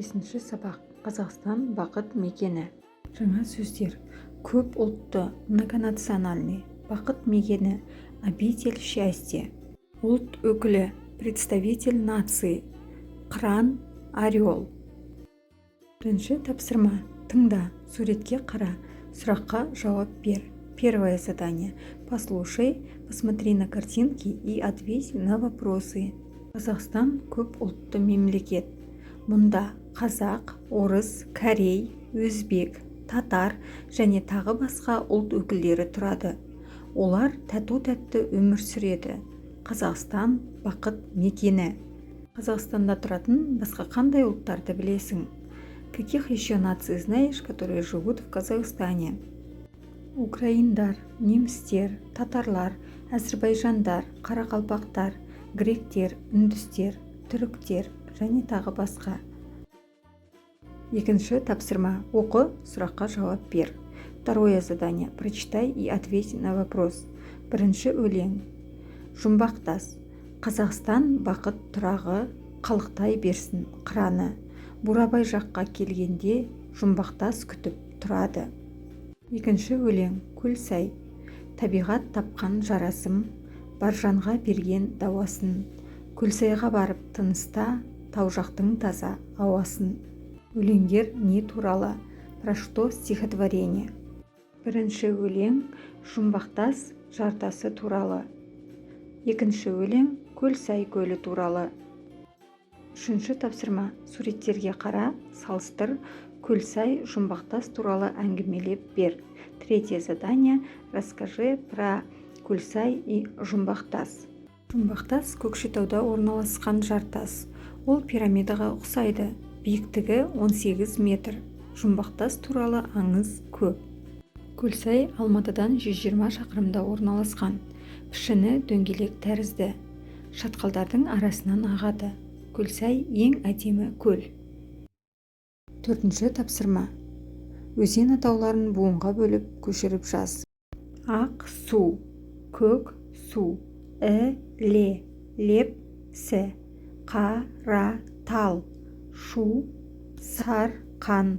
Бесінші сабақ. Қазақстан бақыт мекені. Жаңа сөздер. Көп ұлтты, многонациональный. Бақыт мекені, обитель счастья. Ұлт өкілі, представитель нации. Қыран, орел. Бірінші тапсырма. Тыңда, суретке қара, сұраққа жауап бер. Первое задание. Послушай, посмотри на картинки и ответь на вопросы. Қазақстан көп ұлтты мемлекет. Мұнда қазақ, орыс, корей, өзбек, татар және тағы басқа ұлт өкілдері тұрады. Олар тату-тәтті өмір сүреді. Қазақстан бақыт мекені. Қазақстанда тұратын басқа қандай ұлттарды білесің? Каких еще наций знаешь, которые живут в Казахстане? Украиндар, немістер, татарлар, әзірбайжандар, қарақалпақтар, гректер, үндістер, түріктер және тағы басқа. Екінші тапсырма. Оқы, сұраққа жауап бер. Второе задание. Прочитай и ответь на вопрос. Бірінші өлең. Жұмбақтас. Қазақстан бақыт тұрағы, қалықтай берсін қыраны. Бурабай жаққа келгенде жұмбақтас күтіп тұрады. Екінші өлең. Көлсай. Табиғат тапқан жарасым, баржанға берген дауасын. Көлсайға барып тыныста, тау жақтың таза ауасын. Өлеңдер не туралы? Про что стихотворение? Бірінші өлең жұмбақтас жартасы туралы. Екінші өлең Көлсай көлі туралы. Үшінші тапсырма. Суреттерге қара, салыстыр, Көлсай, жұмбақтас туралы әңгімелеп бер. Третье задание. Расскажи про Көлсай и жұмбақтас. Жұмбақтас Көкшетауда орналасқан жартас. Ол пирамидаға ұқсайды. Биіктігі 18 метр. Жұмбақтас туралы аңыз көп. Көлсай Алматыдан 120 шақырымда орналасқан. Пішіні дөңгелек тәрізді. Шатқалдардың арасынан ағады. Көлсай ең әдемі көл. Төртінші тапсырма. Өзен атауларын буынға бөліп көшіріп жаз. Ақ су, көк су, ле, леп, сі, қара, тал, шу, сар, қан,